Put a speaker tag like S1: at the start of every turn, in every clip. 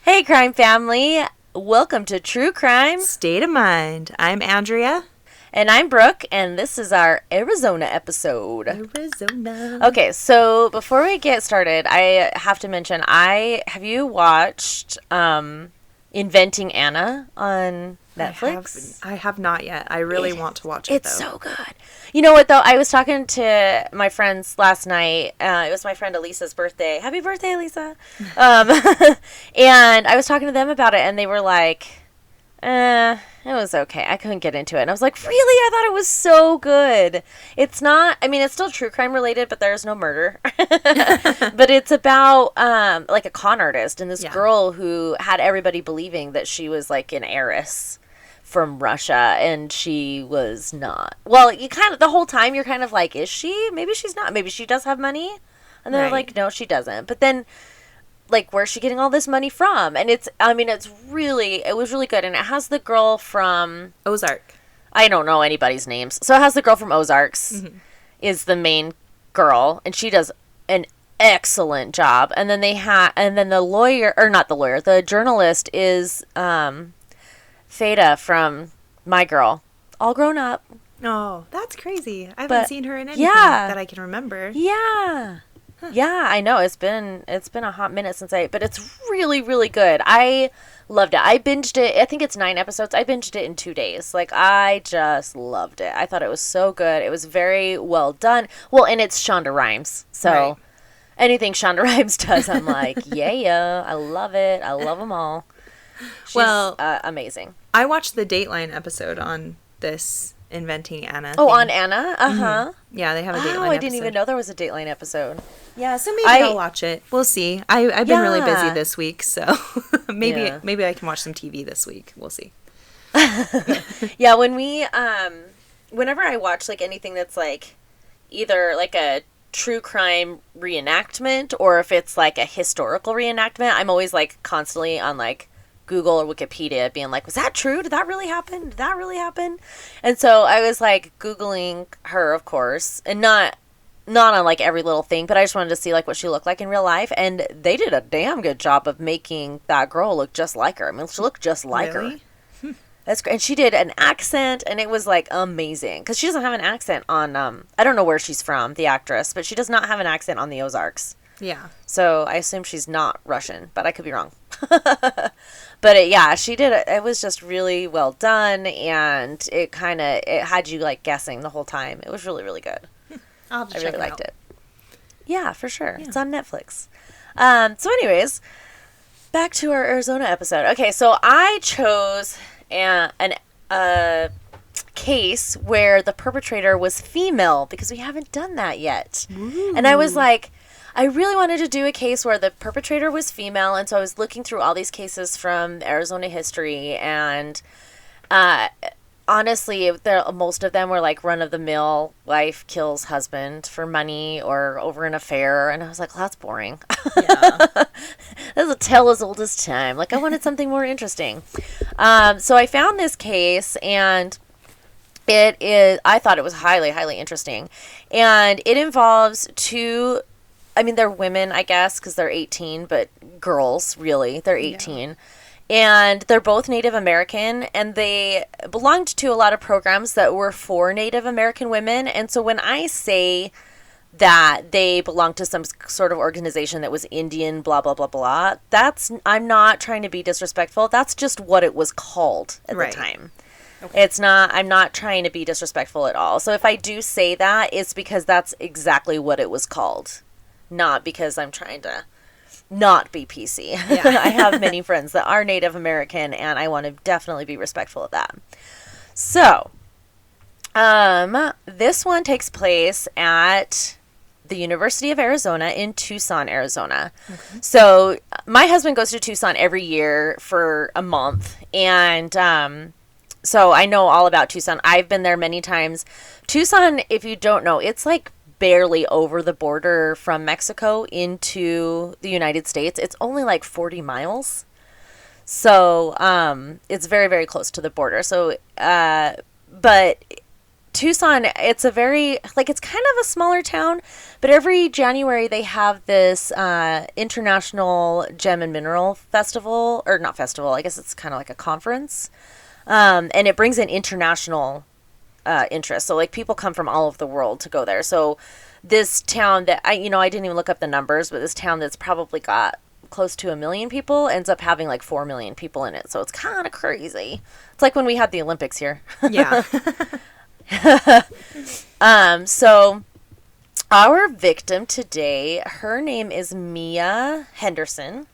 S1: Hey, crime family. Welcome to True Crime.
S2: State of Mind. I'm Andrea.
S1: And I'm Brooke, and this is our Arizona episode.
S2: Arizona.
S1: Okay, so before we get started, I have to mention, have you watched Inventing Anna on Netflix?
S2: I have not yet. I really want to watch it, though.
S1: It's so good. You know what, though? I was talking to my friends last night. It was my friend Elisa's birthday. Happy birthday, Elisa. And I was talking to them about it, and they were like, it was okay. I couldn't get into it. And I was like, really? I thought it was so good. It's not, I mean, it's still true crime related, but there's no murder. But it's about, like a con artist and this girl who had everybody believing that she was like an heiress from Russia, and she was not. Well, you kind of, the whole time you're kind of like, is she? Maybe she's not. Maybe she does have money. And they're like, no, she doesn't. But then, like, where's she getting all this money from? And it was really good. And it has the girl from
S2: Ozark.
S1: I don't know anybody's names. So it has the girl from Ozarks is the main girl, and she does an excellent job. And then the lawyer, or not the lawyer, the journalist is Fada from My Girl, all grown up.
S2: Oh, that's crazy. I haven't seen her in anything that I can remember.
S1: Yeah. Huh. Yeah, I know. It's been a hot minute but it's really, really good. I loved it. I binged it. I think it's 9 episodes. I binged it in 2 days. Like, I just loved it. I thought it was so good. It was very well done. Well, and it's Shonda Rhimes. So anything Shonda Rhimes does, I'm like, yeah, I love it. I love them all. She's amazing.
S2: I watched the Dateline episode on this Inventing Anna
S1: thing.
S2: On
S1: Anna? Uh-huh.
S2: Mm-hmm. Yeah, they have a Dateline episode.
S1: I didn't even know there was a Dateline episode.
S2: Yeah, so maybe I'll watch it. We'll see. I've been really busy this week, so maybe I can watch some TV this week. We'll see.
S1: Yeah, when we whenever I watch like anything that's like either like a true crime reenactment or if it's like a historical reenactment, I'm always like constantly on like Google or Wikipedia being like, was that true? Did that really happen? Did that really happen? And so I was like Googling her, of course, and not on like every little thing, but I just wanted to see like what she looked like in real life, and they did a damn good job of making that girl look just like her. I mean, she looked just like her. That's great. And she did an accent, and it was like amazing because she doesn't have an accent on I don't know where she's from, the actress, but she does not have an accent on the Ozarks.
S2: Yeah. So
S1: I assume she's not Russian, but I could be wrong. But she did it. It was just really well done, and it had you like guessing the whole time. It was really, really good.
S2: I really liked it.
S1: Yeah, for sure. Yeah. It's on Netflix. So anyways, back to our Arizona episode. Okay, so I chose a case where the perpetrator was female because we haven't done that yet. Ooh. And I was like, I really wanted to do a case where the perpetrator was female, and so I was looking through all these cases from Arizona history, and honestly, most of them were like run-of-the-mill, wife kills husband for money or over an affair, and I was like, well, that's boring. Yeah. That's a tale as old as time. Like, I wanted something more interesting. So I found this case, and I thought it was highly, highly interesting, and it involves two, I mean, they're women, I guess, because they're 18, but girls, really, they're 18. Yeah. And they're both Native American, and they belonged to a lot of programs that were for Native American women. And so when I say that they belong to some sort of organization that was Indian, blah, blah, blah, blah, I'm not trying to be disrespectful. That's just what it was called at the time. Okay. I'm not trying to be disrespectful at all. So if I do say that, it's because that's exactly what it was called. Not because I'm trying to not be PC. Yeah. I have many friends that are Native American, and I want to definitely be respectful of that. So, this one takes place at the University of Arizona in Tucson, Arizona. Okay. So, my husband goes to Tucson every year for a month, and so I know all about Tucson. I've been there many times. Tucson, if you don't know, it's like barely over the border from Mexico into the United States. It's only like 40 miles. So, it's very, very close to the border. So, but Tucson, it's a very, like, it's kind of a smaller town, but every January they have this International Gem and Mineral Festival, or not festival, I guess it's kind of like a conference. And it brings in international interest. So, like, people come from all over the world to go there. So this town that, I didn't even look up the numbers, but this town that's probably got close to 1 million people ends up having like 4 million people in it. So it's kind of crazy. It's like when we had the Olympics here.
S2: Yeah.
S1: So our victim today, her name is Mia Henderson.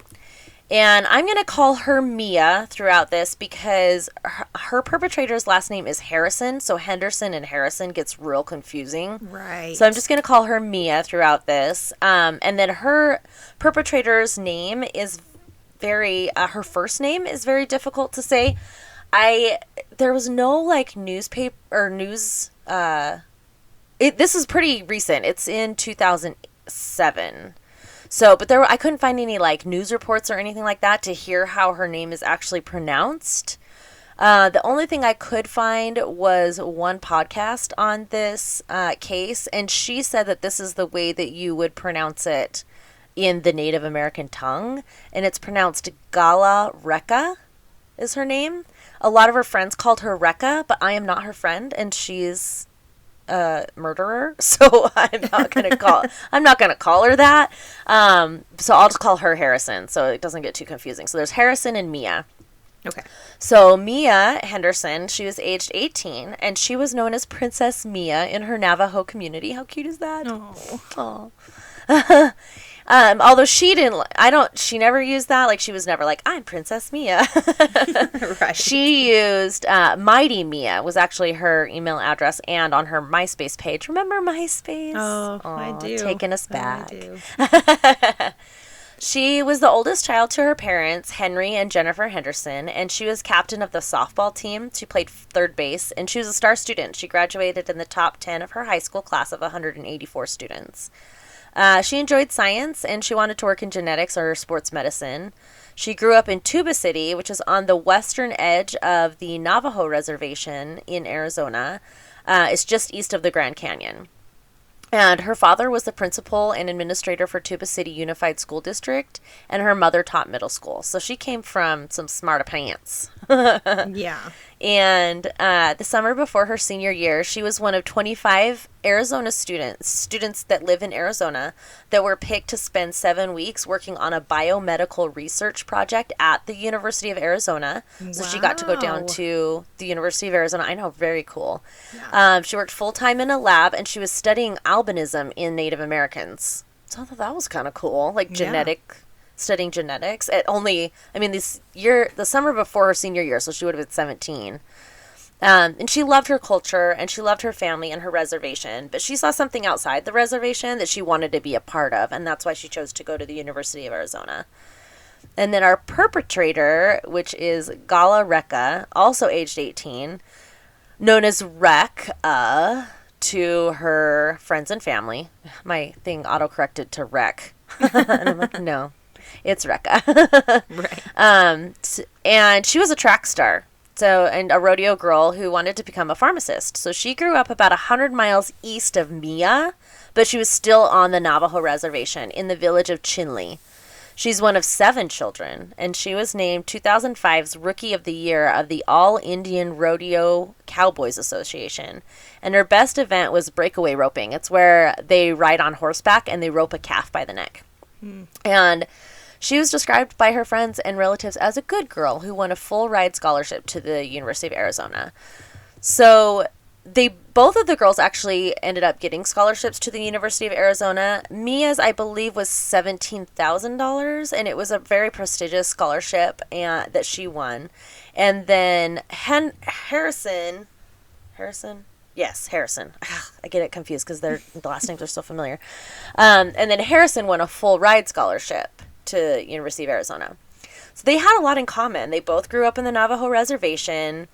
S1: And I'm going to call her Mia throughout this because her perpetrator's last name is Harrison. So Henderson and Harrison gets real confusing.
S2: Right.
S1: So I'm just going to call her Mia throughout this. And then her perpetrator's name is her first name is very difficult to say. There was no like newspaper or news. This is pretty recent. It's in 2007. So, but I couldn't find any like news reports or anything like that to hear how her name is actually pronounced. The only thing I could find was one podcast on this case, and she said that this is the way that you would pronounce it in the Native American tongue, and it's pronounced Galareka is her name. A lot of her friends called her Rekka, but I am not her friend, and she's a murderer, so I'm not gonna call her that. So I'll just call her Harrison, so it doesn't get too confusing. So there's Harrison and Mia.
S2: Okay.
S1: So Mia Henderson, she was aged 18, and she was known as Princess Mia in her Navajo community. How cute is that? Oh. Although she never used that. Like, she was never like, I'm Princess Mia.
S2: Right.
S1: She used Mighty Mia was actually her email address, and on her MySpace page. Remember MySpace?
S2: Oh, I do.
S1: Taking us back.
S2: I do.
S1: She was the oldest child to her parents, Henry and Jennifer Henderson, and she was captain of the softball team. She played third base, and she was a star student. She graduated in the top 10 of her high school class of 184 students. She enjoyed science, and she wanted to work in genetics or sports medicine. She grew up in Tuba City, which is on the western edge of the Navajo Reservation in Arizona. It's just east of the Grand Canyon. And her father was the principal and administrator for Tuba City Unified School District, and her mother taught middle school. So she came from some smarta pants.
S2: Yeah.
S1: And the summer before her senior year, she was one of 25 Arizona students that live in Arizona, that were picked to spend 7 weeks working on a biomedical research project at the University of Arizona. Wow. So she got to go down to the University of Arizona. I know, very cool. Yeah. She worked full-time in a lab, and she was studying albinism in Native Americans. So I thought that was kind of cool, like studying genetics at only, the summer before her senior year, so she would have been 17. And she loved her culture, and she loved her family and her reservation, but she saw something outside the reservation that she wanted to be a part of, and that's why she chose to go to the University of Arizona. And then our perpetrator, which is Galareka, also aged 18, known as Rekka to her friends and family. My thing autocorrected to Rek. And I'm like, no. It's Rekka. Right. And she was a track star, and a rodeo girl who wanted to become a pharmacist. So she grew up about 100 miles east of Mia, but she was still on the Navajo reservation in the village of Chinle. She's one of 7 children, and she was named 2005's Rookie of the Year of the All Indian Rodeo Cowboys Association. And her best event was breakaway roping. It's where they ride on horseback and they rope a calf by the neck. And she was described by her friends and relatives as a good girl who won a full ride scholarship to the University of Arizona. So both of the girls actually ended up getting scholarships to the University of Arizona. Mia's, I believe, was $17,000, and it was a very prestigious scholarship that she won. And then Harrison. Yes, Harrison. I get it confused because the last names are so familiar. And then Harrison won a full ride scholarship to University of Arizona. So they had a lot in common. They both grew up in the Navajo reservation.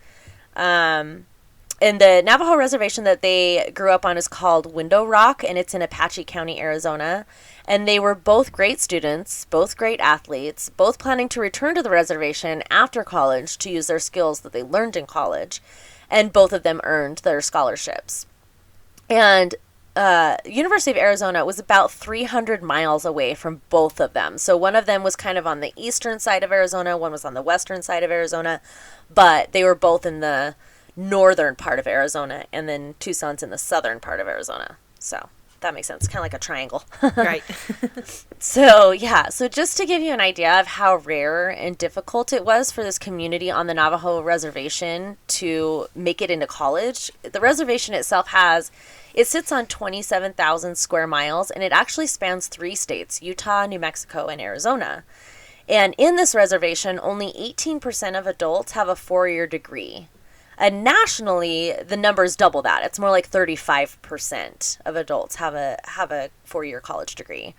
S1: And the Navajo reservation that they grew up on is called Window Rock, and it's in Apache County, Arizona. And they were both great students, both great athletes, both planning to return to the reservation after college to use their skills that they learned in college. And both of them earned their scholarships. And University of Arizona was about 300 miles away from both of them. So one of them was kind of on the eastern side of Arizona, one was on the western side of Arizona, but they were both in the northern part of Arizona, and then Tucson's in the southern part of Arizona. So that makes sense. Kind of like a triangle.
S2: Right.
S1: So just to give you an idea of how rare and difficult it was for this community on the Navajo reservation to make it into college, the reservation itself it sits on 27,000 square miles, and it actually spans 3 states, Utah, New Mexico, and Arizona. And in this reservation, only 18% of adults have a 4-year degree. And nationally, the number is double that. It's more like 35% of adults have a 4-year college degree.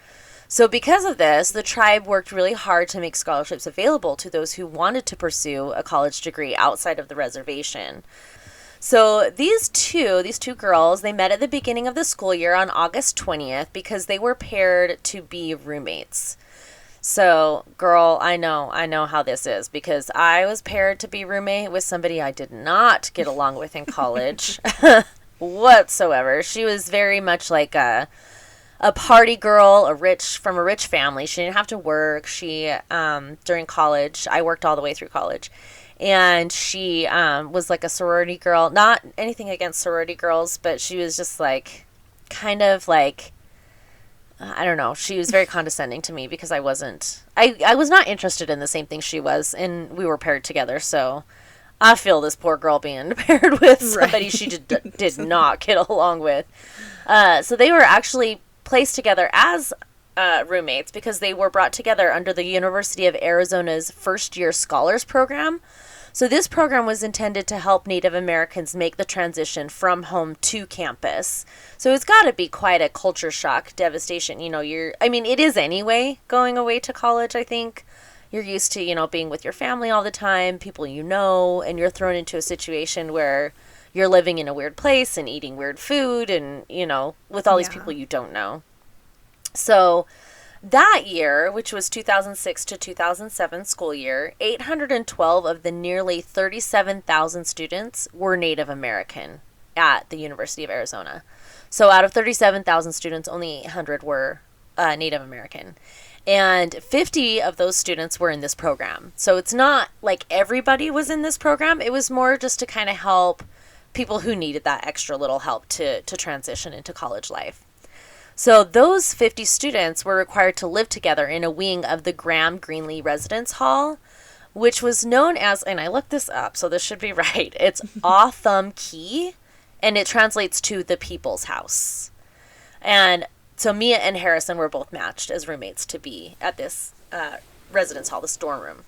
S1: So because of this, the tribe worked really hard to make scholarships available to those who wanted to pursue a college degree outside of the reservation. So these two girls, they met at the beginning of the school year on August 20th because they were paired to be roommates. So, girl, I know how this is because I was paired to be roommate with somebody I did not get along with in college whatsoever. She was very much like a party girl, from a rich family. She didn't have to work. She, during college, I worked all the way through college. And she was like a sorority girl. Not anything against sorority girls, but she was just like, kind of like, I don't know. She was very condescending to me because I was not interested in the same thing she was. And we were paired together. So I feel this poor girl being paired with somebody she did not get along with. So they were actually placed together as roommates because they were brought together under the University of Arizona's first-year scholars program. So this program was intended to help Native Americans make the transition from home to campus. So it's got to be quite a culture shock, devastation. It is anyway, going away to college, I think. You're used to, being with your family all the time, people and you're thrown into a situation where you're living in a weird place and eating weird food and, with all these people you don't know. So that year, which was 2006 to 2007 school year, 812 of the nearly 37,000 students were Native American at the University of Arizona. So out of 37,000 students, only 800 were Native American. And 50 of those students were in this program. So it's not like everybody was in this program. It was more just to kind of help people who needed that extra little help to transition into college life. So those 50 students were required to live together in a wing of the Graham Greenlee Residence Hall, which was known as, and I looked this up, so this should be right, it's Thumb Key, and it translates to the People's House. And so Mia and Harrison were both matched as roommates to be at this residence hall, the dorm room.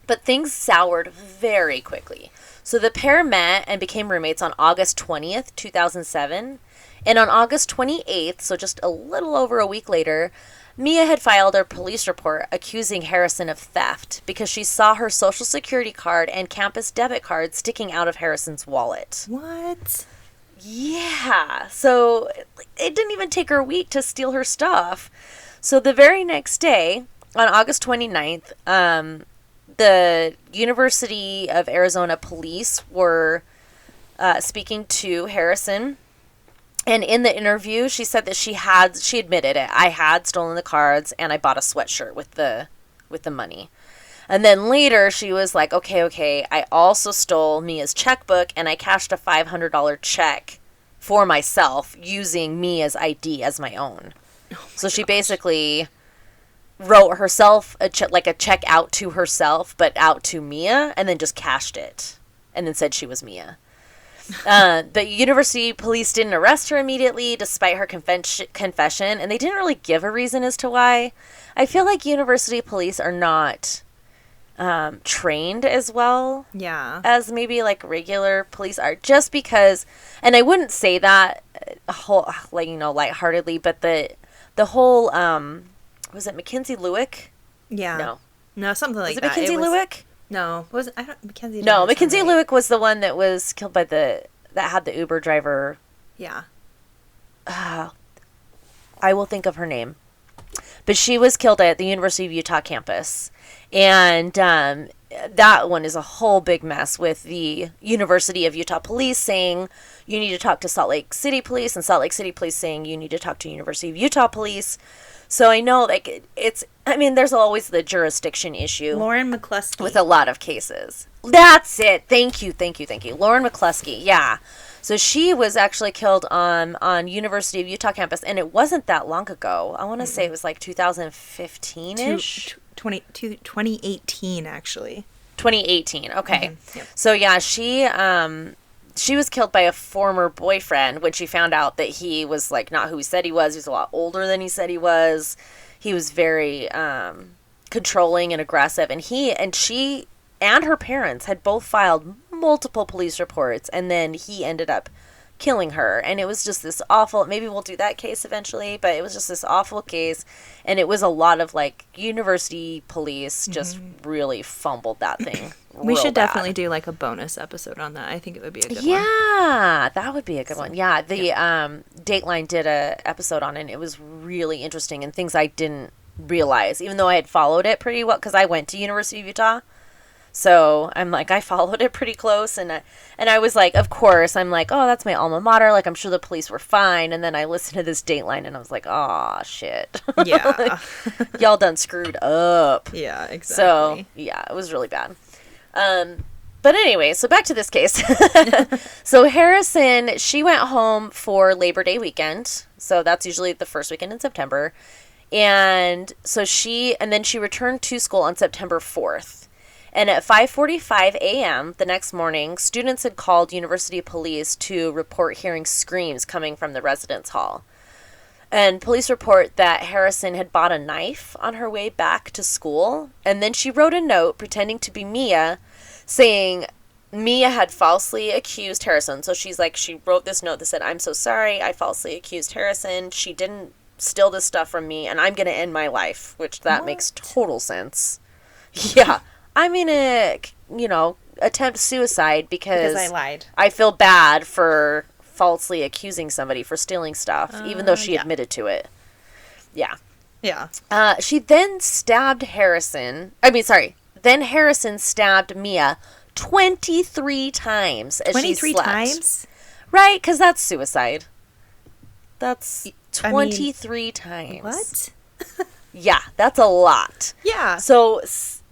S1: But things soured very quickly. So the pair met and became roommates on August 20th, 2007. And on August 28th, so just a little over a week later, Mia had filed a police report accusing Harrison of theft because she saw her Social Security card and campus debit card sticking out of Harrison's wallet.
S2: What?
S1: Yeah. So it didn't even take her a week to steal her stuff. So the very next day, on August 29th, the University of Arizona police were speaking to Harrison. And in the interview, she said that she admitted it. I had stolen the cards and I bought a sweatshirt with the money. And then later she was like, okay, I also stole Mia's checkbook and I cashed a $500 check for myself using Mia's ID as my own. So she basically wrote herself a check out to herself, but out to Mia, and then just cashed it and then said she was Mia. The university police didn't arrest her immediately despite her confession, and they didn't really give a reason as to why. I feel like university police are not trained as well as maybe like regular police are, just because, and I wouldn't say that lightheartedly, but the whole was it Mackenzie Lewick?
S2: No, something like
S1: that. Was it
S2: that.
S1: Mackenzie Lewick?
S2: No, Mackenzie?
S1: No, Mackenzie Lewick was the one that was killed by that had the Uber driver.
S2: Yeah.
S1: I will think of her name, but she was killed at the University of Utah campus, and that one is a whole big mess with the University of Utah police saying you need to talk to Salt Lake City police, and Salt Lake City police saying you need to talk to University of Utah police. So I know, like, there's always the jurisdiction issue.
S2: Lauren McCluskey.
S1: With a lot of cases. That's it. Thank you. Lauren McCluskey, yeah. So she was actually killed on University of Utah campus, and it wasn't that long ago. I want to say it was like 2015-ish?
S2: 2018, actually.
S1: 2018, okay.
S2: Mm-hmm. Yep.
S1: So, yeah, she was killed by a former boyfriend when she found out that he was, like, not who he said he was. He was a lot older than he said he was. He was very controlling and aggressive. And she and her parents had both filed multiple police reports, and then he ended up killing her. And it was just this awful, maybe we'll do that case eventually, but it was just this awful case. And it was a lot of, like, university police just really fumbled that thing.
S2: We should definitely do, like, a bonus episode on that. I think it would be a good one.
S1: Yeah, that would be a good one. Yeah, the Dateline did a episode on it, and it was really interesting and things I didn't realize, even though I had followed it pretty well, because I went to University of Utah. So I'm like, I followed it pretty close, and I was like, of course, I'm like, oh, that's my alma mater. Like, I'm sure the police were fine. And then I listened to this Dateline, and I was like, oh, shit.
S2: Yeah.
S1: Like, y'all done screwed up.
S2: Yeah, exactly.
S1: So, yeah, it was really bad. But anyway, so back to this case. So Harrison, she went home for Labor Day weekend. So that's usually the first weekend in September. And so then she returned to school on September 4th. And at 5:45 a.m. the next morning, students had called university police to report hearing screams coming from the residence hall. And police report that Harrison had bought a knife on her way back to school. And then she wrote a note pretending to be Mia, saying Mia had falsely accused Harrison. So she wrote this note that said, I'm so sorry, I falsely accused Harrison. She didn't steal this stuff from me, and I'm going to end my life, which that makes total sense. Yeah. I'm going to, attempt suicide because
S2: I lied.
S1: I feel bad for falsely accusing somebody for stealing stuff, even though she admitted to it. Yeah.
S2: Yeah.
S1: She then stabbed Harrison. Then Harrison stabbed Mia 23 times as 23 she slept. 23 times? Right, because that's suicide. That's 23 times.
S2: What?
S1: Yeah, that's a lot.
S2: Yeah.
S1: So...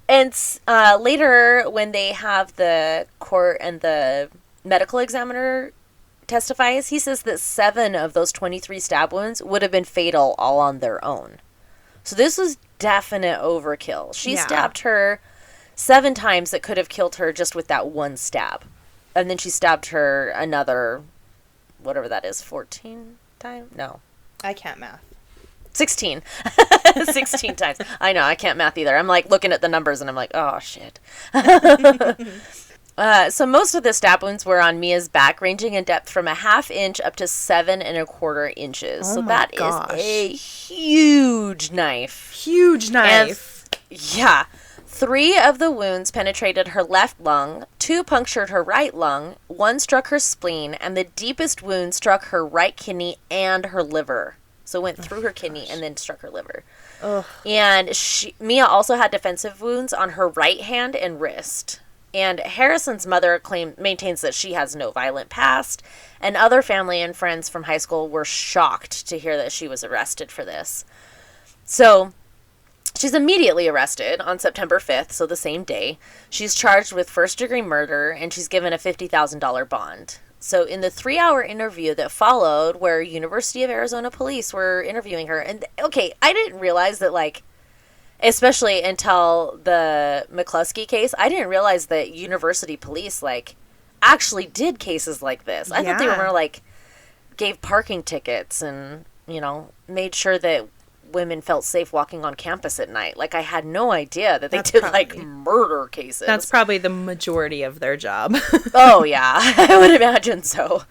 S1: And later, when they have the court and the medical examiner testifies, he says that 7 of those 23 stab wounds would have been fatal all on their own. So this was definite overkill. She stabbed her 7 times that could have killed her just with that one stab. And then she stabbed her another, whatever that is, 14 times? No.
S2: I can't math.
S1: 16. 16 times. I know, I can't math either. I'm like looking at the numbers and I'm like, oh shit. So most of the stab wounds were on Mia's back, ranging in depth from a 1/2 inch up to 7 1/4 inches. So that is a huge knife.
S2: Huge knife.
S1: And, yeah. 3 of the wounds penetrated her left lung, 2 punctured her right lung, 1 struck her spleen, and the deepest wound struck her right kidney and her liver. So it went through her kidney and then struck her liver. Ugh. And Mia also had defensive wounds on her right hand and wrist. And Harrison's mother maintains that she has no violent past, and other family and friends from high school were shocked to hear that she was arrested for this. So she's immediately arrested on September 5th, so the same day. She's charged with first-degree murder, and she's given a $50,000 bond. So in the 3-hour interview that followed, where University of Arizona police were interviewing her, and okay, I didn't realize that, like, especially until the McCluskey case, I didn't realize that university police, like, actually did cases like this. I thought they were, like, gave parking tickets and, made sure that women felt safe walking on campus at night. Like, I had no idea that they like murder cases.
S2: That's probably the majority of their job.
S1: Oh yeah, I would imagine so.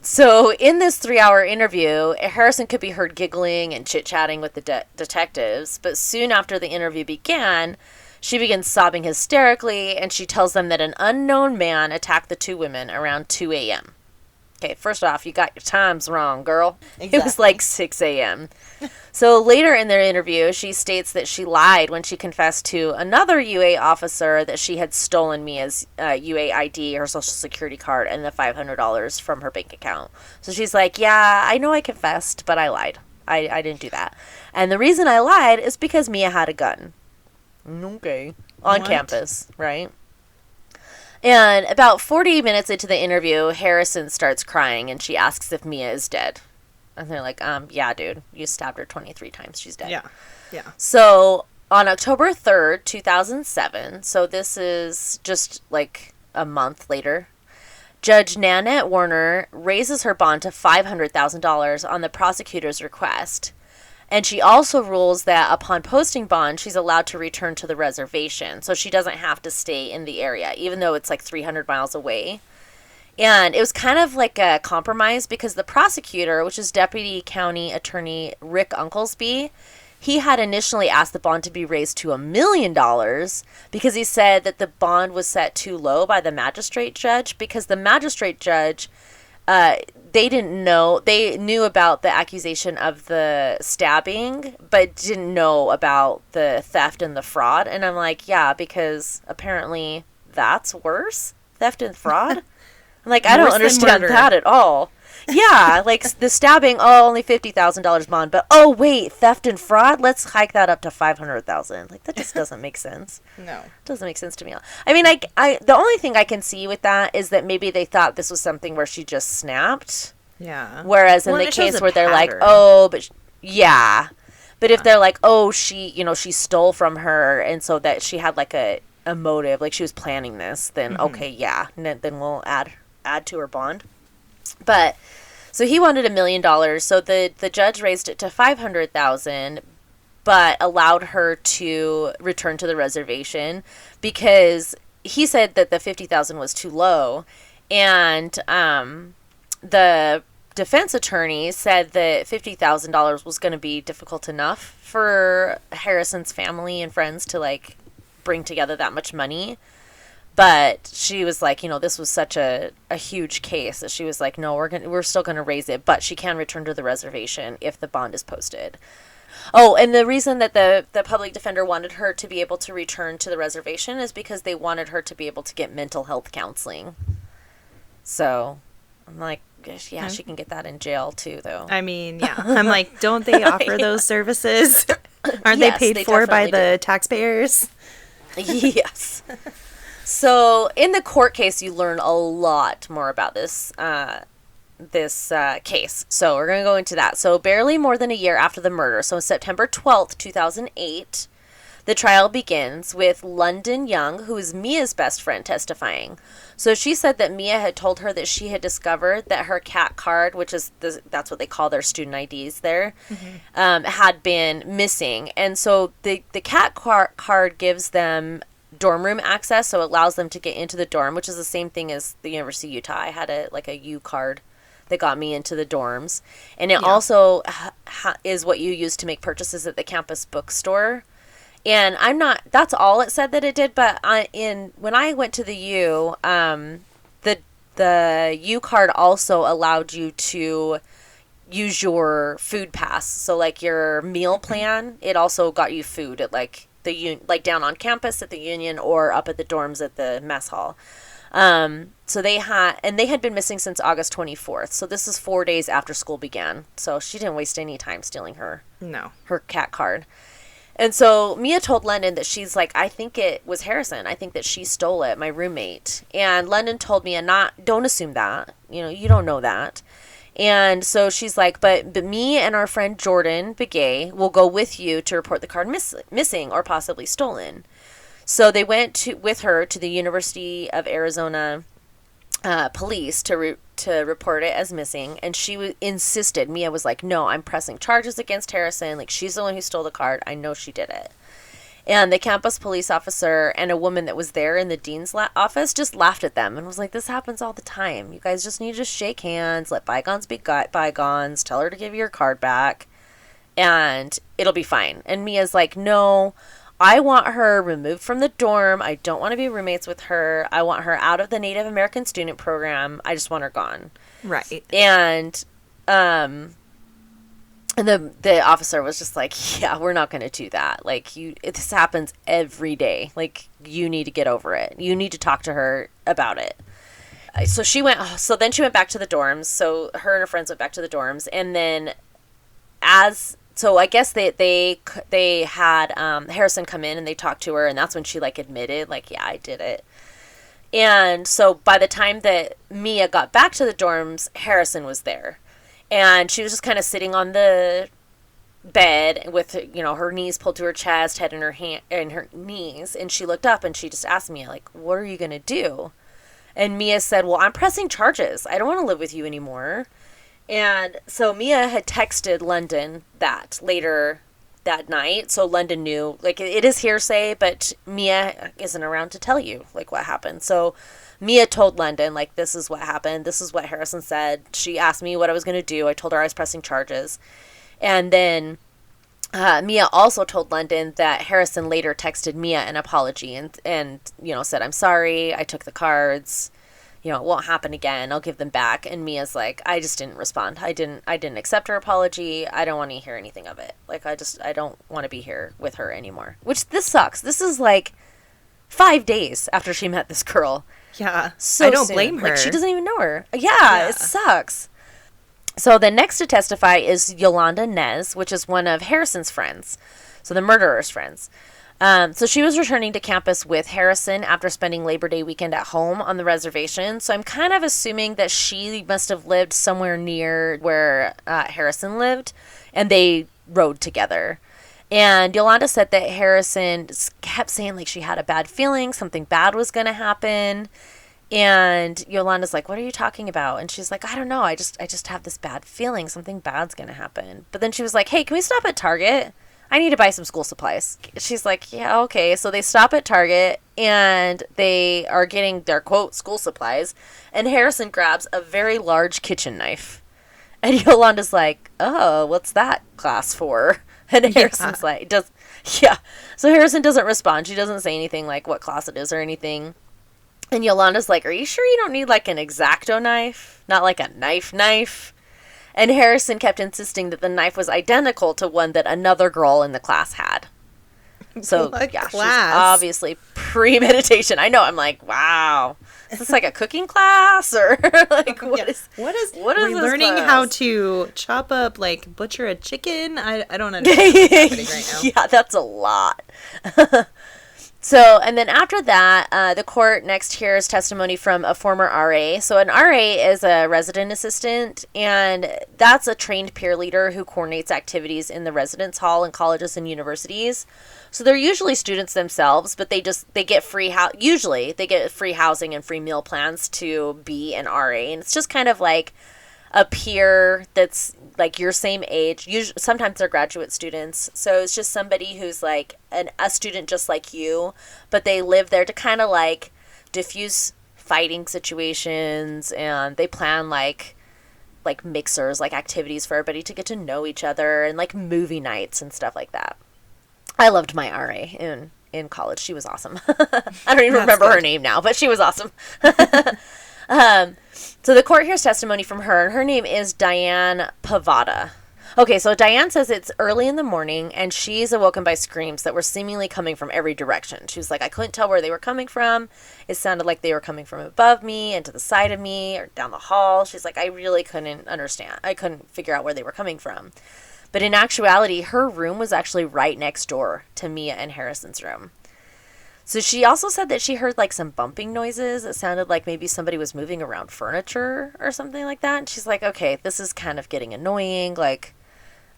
S1: So in this 3-hour interview, Harrison could be heard giggling and chit-chatting with the detectives, but soon after the interview began, she begins sobbing hysterically, and she tells them that an unknown man attacked the 2 women around 2 a.m. Okay, first off, you got your times wrong, girl.
S2: Exactly.
S1: It was like 6 a.m. So later in their interview, she states that she lied when she confessed to another UA officer that she had stolen Mia's UA ID, her social security card, and the $500 from her bank account. So she's like, yeah, I know I confessed, but I lied. I didn't do that. And the reason I lied is because Mia had a gun. Okay. On campus, right? And about 40 minutes into the interview, Harrison starts crying and she asks if Mia is dead. And they're like, yeah, dude, you stabbed her 23 times. She's dead.
S2: Yeah.
S1: So on October 3rd, 2007, so this is just like a month later, Judge Nanette Warner raises her bond to $500,000 on the prosecutor's request. And she also rules that upon posting bond, she's allowed to return to the reservation. So she doesn't have to stay in the area, even though it's like 300 miles away. And it was kind of like a compromise because the prosecutor, which is Deputy County Attorney Rick Unklesby, he had initially asked the bond to be raised to $1 million because he said that the bond was set too low by the magistrate judge because the magistrate judge, they knew about the accusation of the stabbing, but didn't know about the theft and the fraud. And I'm like, yeah, because apparently that's worse, theft and fraud. I'm like, I don't understand that at all. Yeah, like the stabbing, only $50,000 bond, but wait, theft and fraud, let's hike that up to $500,000. Like that just doesn't make sense.
S2: No,
S1: it doesn't make sense to me. I mean, I the only thing I can see with that is that maybe they thought this was something where she just snapped.
S2: Yeah.
S1: Whereas in the case where they're like, yeah, but if they're like, she stole from her, and so that she had like a motive, like she was planning this, then okay, yeah, then we'll add to her bond. But so he wanted $1 million, so the judge raised it to $500,000, but allowed her to return to the reservation because he said that the $50,000 was too low, and the defense attorney said that $50,000 was going to be difficult enough for Harrison's family and friends to like bring together that much money. But she was like, this was such a huge case that she was like, no, we're still going to raise it, but she can return to the reservation if the bond is posted. Oh, and the reason that the public defender wanted her to be able to return to the reservation is because they wanted her to be able to get mental health counseling. So I'm like, yeah, she can get that in jail too, though.
S2: I mean, yeah. I'm like, don't they offer those services? Aren't they paid for by the taxpayers?
S1: Yes. So in the court case, you learn a lot more about this case. So we're going to go into that. So barely more than a year after the murder, so September 12th, 2008, the trial begins with London Young, who is Mia's best friend, testifying. So she said that Mia had told her that she had discovered that her CAT card, which is that's what they call their student IDs there, had been missing. And so the CAT card gives them dorm room access, so it allows them to get into the dorm, which is the same thing as the University of Utah. I had a U card that got me into the dorms, and it also is what you use to make purchases at the campus bookstore. And that's all it said that it did, but when I went to the U, the U card also allowed you to use your food pass. So like your meal plan, it also got you food at like down on campus at the Union or up at the dorms at the mess hall. So they had been missing since August 24th. So this is 4 days after school began. So she didn't waste any time stealing her CAT card. And so Mia told London that she's like, I think it was Harrison. I think that she stole it, my roommate. And London told Mia, don't assume that. You don't know that. And so she's like, but me and our friend Jordan Begay will go with you to report the card missing or possibly stolen. So they went with her to the University of Arizona police to report it as missing. And she insisted. Mia was like, no, I'm pressing charges against Harrison. Like, she's the one who stole the card. I know she did it. And the campus police officer and a woman that was there in the dean's office just laughed at them and was like, this happens all the time. You guys just need to just shake hands, let bygones be bygones, tell her to give you your card back, and it'll be fine. And Mia's like, no, I want her removed from the dorm. I don't want to be roommates with her. I want her out of the Native American student program. I just want her gone.
S2: Right.
S1: And the officer was just like, yeah, we're not going to do that. Like, this happens every day. Like, you need to get over it. You need to talk to her about it. So then she went back to the dorms. So her and her friends went back to the dorms. And then so I guess they had Harrison come in and they talked to her. And that's when she, like, admitted, like, yeah, I did it. And so by the time that Mia got back to the dorms, Harrison was there. And she was just kind of sitting on the bed with, you know, her knees pulled to her chest, head in her knees. And she looked up and she just asked Mia, like, what are you going to do? And Mia said, well, I'm pressing charges. I don't want to live with you anymore. And so Mia had texted London that later that night. So London knew, like, it is hearsay, but Mia isn't around to tell you, like, what happened. So Mia told London, like, this is what happened. This is what Harrison said. She asked me what I was going to do. I told her I was pressing charges. And then Mia also told London that Harrison later texted Mia an apology and you know, said, I'm sorry. I took the cards. You know, it won't happen again. I'll give them back. And Mia's like, I just didn't respond. I didn't accept her apology. I don't want to hear anything of it. Like, I don't want to be here with her anymore. Which, this sucks. This is like 5 days after she met this girl.
S2: Yeah.
S1: So
S2: I don't
S1: soon.
S2: blame her.
S1: Like, she doesn't even know her. Yeah, it sucks. So the next to testify is Yolanda Nez, which is one of Harrison's friends. So the murderer's friends. So she was returning to campus with Harrison after spending Labor Day weekend at home on the reservation. So I'm kind of assuming that she must have lived somewhere near where Harrison lived, and they rode together. And Yolanda said that Harrison kept saying, like, she had a bad feeling, something bad was going to happen. And Yolanda's like, what are you talking about? And she's like, I don't know. I just have this bad feeling. Something bad's going to happen. But then she was like, hey, can we stop at Target? I need to buy some school supplies. She's like, yeah, okay. So they stop at Target and they are getting their, quote, school supplies. And Harrison grabs a very large kitchen knife. And Yolanda's like, oh, what's that class for? And Harrison's like, So Harrison doesn't respond. She doesn't say anything like what class it is or anything. And Yolanda's like, are you sure you don't need like an X-Acto knife? Not like a knife? And Harrison kept insisting that the knife was identical to one that another girl in the class had. So, yeah, she's obviously premeditation. I know. I'm like, wow. Is this like a cooking class? Or like, what is
S2: learning class? How to chop up, like, butcher a chicken? I don't understand what's happening right now.
S1: Yeah, that's a lot. So, and then after that, the court next hears testimony from a former RA. So an RA is a resident assistant, and that's a trained peer leader who coordinates activities in the residence hall in colleges and universities. So they're usually students themselves, but they get free usually they get free housing and free meal plans to be an RA. And it's just kind of like a peer that's like your same age. Usually, sometimes they're graduate students. So it's just somebody who's like a student just like you, but they live there to kind of like diffuse fighting situations, and they plan like mixers, like activities for everybody to get to know each other, and like movie nights and stuff like that. I loved my RA in college. She was awesome. I don't even remember her name now, but she was awesome. So the court hears testimony from her, and her name is Diane Pavada. Okay, so Diane says it's early in the morning, and she's awoken by screams that were seemingly coming from every direction. She was like, I couldn't tell where they were coming from. It sounded like they were coming from above me and to the side of me or down the hall. She's like, I really couldn't understand. I couldn't figure out where they were coming from. But in actuality, her room was actually right next door to Mia and Harrison's room. So she also said that she heard like some bumping noises. It sounded like maybe somebody was moving around furniture or something like that. And she's like, okay, this is kind of getting annoying. Like,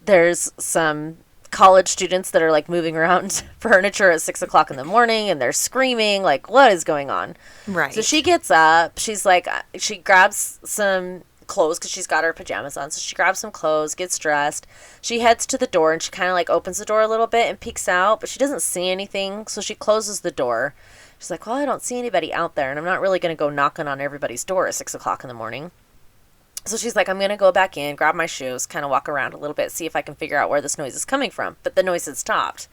S1: there's some college students that are like moving around furniture at 6 o'clock in the morning and they're screaming. Like, what is going on? Right. So she gets up. She's like, she grabs some clothes because she's got her pajamas on. So she grabs some clothes, gets dressed. She heads to the door and she kind of like opens the door a little bit and peeks out, but she doesn't see anything. So she closes the door. She's like, well, I don't see anybody out there, and I'm not really going to go knocking on everybody's door at 6 o'clock in the morning. So she's like, I'm going to go back in, grab my shoes, kind of walk around a little bit, see if I can figure out where this noise is coming from. But the noise had stopped.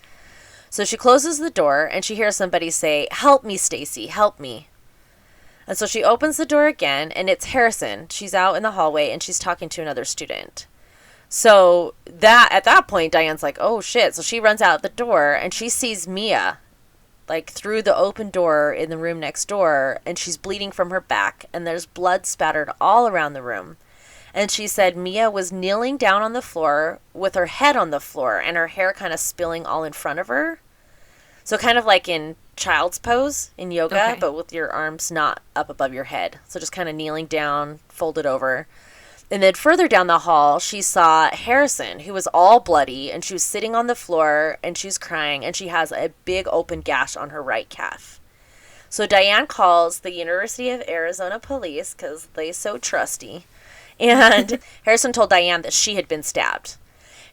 S1: So she closes the door and she hears somebody say, "Help me, Stacy, help me." And so she opens the door again and it's Harrison. She's out in the hallway and she's talking to another student. So at that point, Diane's like, "Oh shit." So she runs out the door and she sees Mia like through the open door in the room next door, and she's bleeding from her back and there's blood spattered all around the room. And she said Mia was kneeling down on the floor with her head on the floor and her hair kind of spilling all in front of her. So kind of like in child's pose in yoga, but with your arms not up above your head. So just kind of kneeling down, folded over. And then further down the hall, she saw Harrison, who was all bloody, and she was sitting on the floor, and she was crying, and she has a big open gash on her right calf. So Diane calls the University of Arizona police, because they so trusty, and Harrison told Diane that she had been stabbed.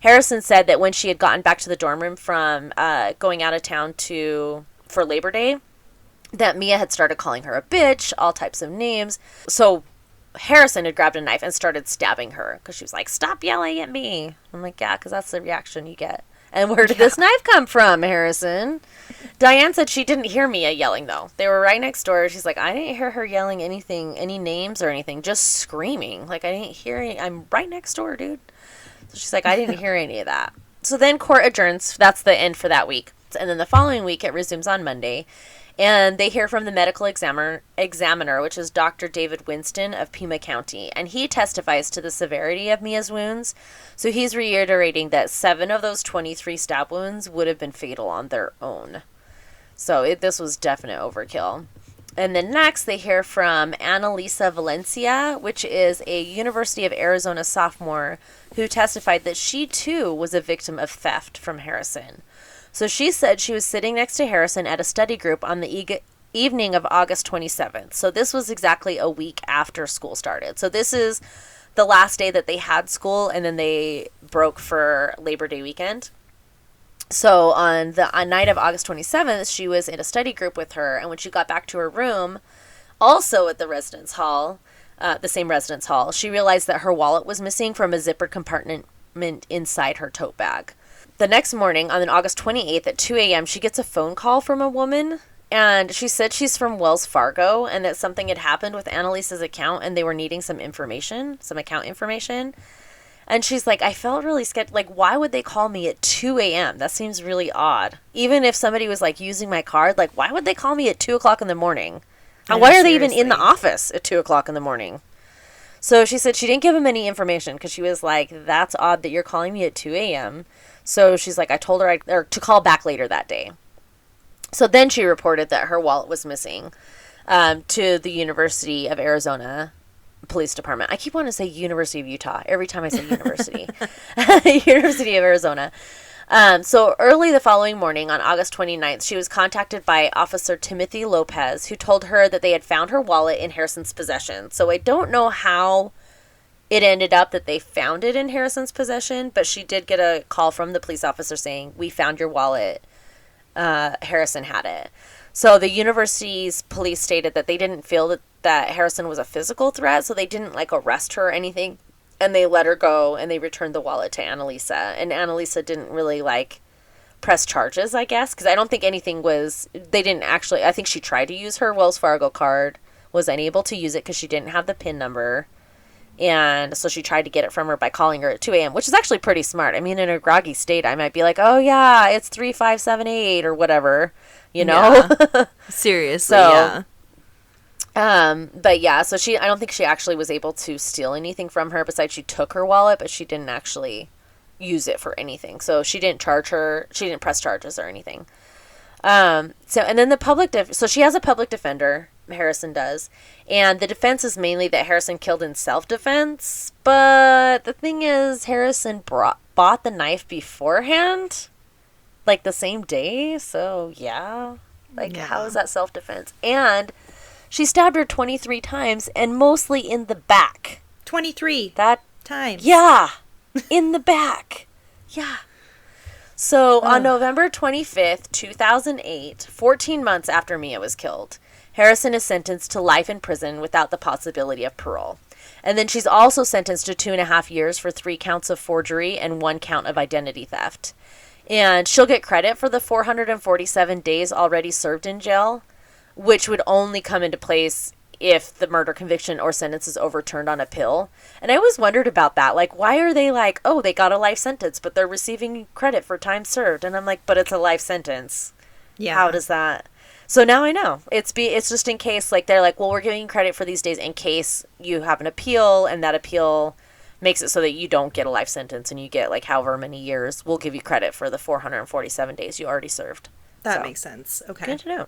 S1: Harrison said that when she had gotten back to the dorm room from going out of town for Labor Day, that Mia had started calling her a bitch, all types of names. So Harrison had grabbed a knife and started stabbing her because she was like, "Stop yelling at me." I'm like, "Yeah, because that's the reaction you get." "And where did this knife come from, Harrison?" Diane said she didn't hear Mia yelling, though. They were right next door. She's like, "I didn't hear her yelling anything, any names or anything, just screaming. Like, I didn't hear any. I'm right next door, dude." So she's like, "I didn't hear any of that." So then court adjourns. That's the end for that week. And then the following week, it resumes on Monday. And they hear from the medical examiner, which is Dr. David Winston of Pima County. And he testifies to the severity of Mia's wounds. So he's reiterating that 7 of those 23 stab wounds would have been fatal on their own. So this was definite overkill. And then next they hear from Annalisa Valencia, which is a University of Arizona sophomore who testified that she too was a victim of theft from Harrison. So she said she was sitting next to Harrison at a study group on the evening of August 27th. So this was exactly a week after school started. So this is the last day that they had school, and then they broke for Labor Day weekend. So on night of August 27th, she was in a study group with her, and when she got back to her room, also at the residence hall, the same residence hall, she realized that her wallet was missing from a zippered compartment inside her tote bag. The next morning, on August 28th at 2 a.m., she gets a phone call from a woman, and she said she's from Wells Fargo and that something had happened with Annalisa's account and they were needing some account information. And she's like, "I felt really scared. Like, why would they call me at 2 a.m.? That seems really odd. Even if somebody was, like, using my card, like, why would they call me at 2 o'clock in the morning? And why are they even in the office at 2 o'clock in the morning?" So she said she didn't give him any information because she was like, "That's odd that you're calling me at 2 a.m. So she's like, I told her to call back later that day. So then she reported that her wallet was missing to the University of Arizona Police Department. I keep wanting to say University of Utah every time I say university. University of Arizona. So early the following morning on August 29th, she was contacted by Officer Timothy Lopez, who told her that they had found her wallet in Harrison's possession. So I don't know how it ended up that they found it in Harrison's possession, but she did get a call from the police officer saying, "We found your wallet. Harrison had it." So the university's police stated that they didn't feel that Harrison was a physical threat, so they didn't like arrest her or anything, and they let her go and they returned the wallet to Annalisa. And Annalisa didn't really like press charges, I guess, because I don't think they didn't actually, I think she tried to use her Wells Fargo card, was unable to use it because she didn't have the PIN number. And so she tried to get it from her by calling her at 2 a.m., which is actually pretty smart. I mean, in a groggy state, I might be like, "Oh, yeah, it's 3578 or whatever, you know?"
S2: Yeah. Seriously, yeah.
S1: But yeah, so I don't think she actually was able to steal anything from her besides she took her wallet, but she didn't actually use it for anything. So she didn't she didn't press charges or anything. And then so she has a public defender, Harrison does, and the defense is mainly that Harrison killed in self-defense, but the thing is, Harrison bought the knife beforehand, like the same day, so yeah, how is that self-defense? And she stabbed her 23 times, and mostly in the back.
S2: 23 times?
S1: Yeah, in the back. Yeah. So on November 25th, 2008, 14 months after Mia was killed, Harrison is sentenced to life in prison without the possibility of parole. And then she's also sentenced to 2.5 years for 3 counts of forgery and 1 count of identity theft. And she'll get credit for the 447 days already served in jail, which would only come into place if the murder conviction or sentence is overturned on appeal. And I always wondered about that. Like, why are they like, oh, they got a life sentence, but they're receiving credit for time served? And I'm like, but it's a life sentence. Yeah. How does that? So now I know. It's just in case, like, they're like, well, we're giving you credit for these days in case you have an appeal, and that appeal makes it so that you don't get a life sentence and you get, like, however many years. We'll give you credit for the 447 days you already served.
S2: That makes sense. Okay.
S1: Good to know.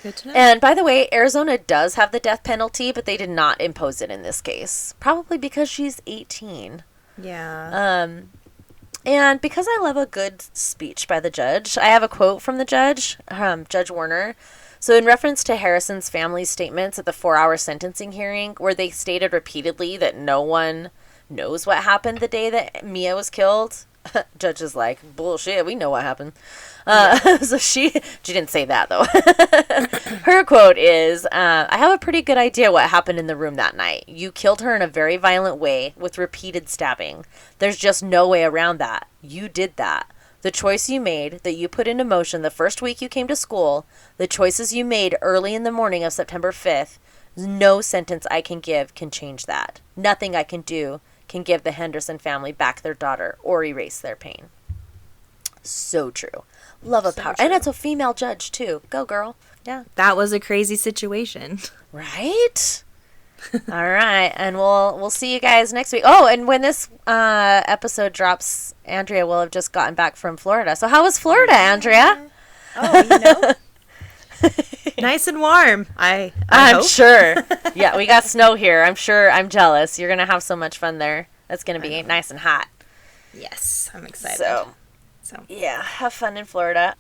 S2: Good to know.
S1: And by the way, Arizona does have the death penalty, but they did not impose it in this case. Probably because she's 18.
S2: Yeah.
S1: And because I love a good speech by the judge, I have a quote from the judge, Judge Warner. So in reference to Harrison's family's statements at the 4-hour sentencing hearing, where they stated repeatedly that no one knows what happened the day that Mia was killed, Judge is like, bullshit, we know what happened. So she didn't say that, though. Her quote is, I have a pretty good idea what happened in the room that night. You killed her in a very violent way with repeated stabbing. There's just no way around that. You did that. The choice you made, that you put into motion the first week you came to school, the choices you made early in the morning of September 5th, no sentence I can give can change that. Nothing I can do can give the Henderson family back their daughter or erase their pain. So true. Love a power. And it's a female judge, too. Go, girl. Yeah.
S2: That was a crazy situation.
S1: Right? All right. And we'll see you guys next week. Oh, and when this episode drops, Andrea will have just gotten back from Florida. So how was Florida, Andrea?
S2: Oh, nice and warm. I'm hope.
S1: Sure. Yeah, we got snow here. I'm sure. I'm jealous. You're going to have so much fun there. It's going to be nice and hot.
S2: Yes, I'm excited.
S1: So, yeah, have fun in Florida.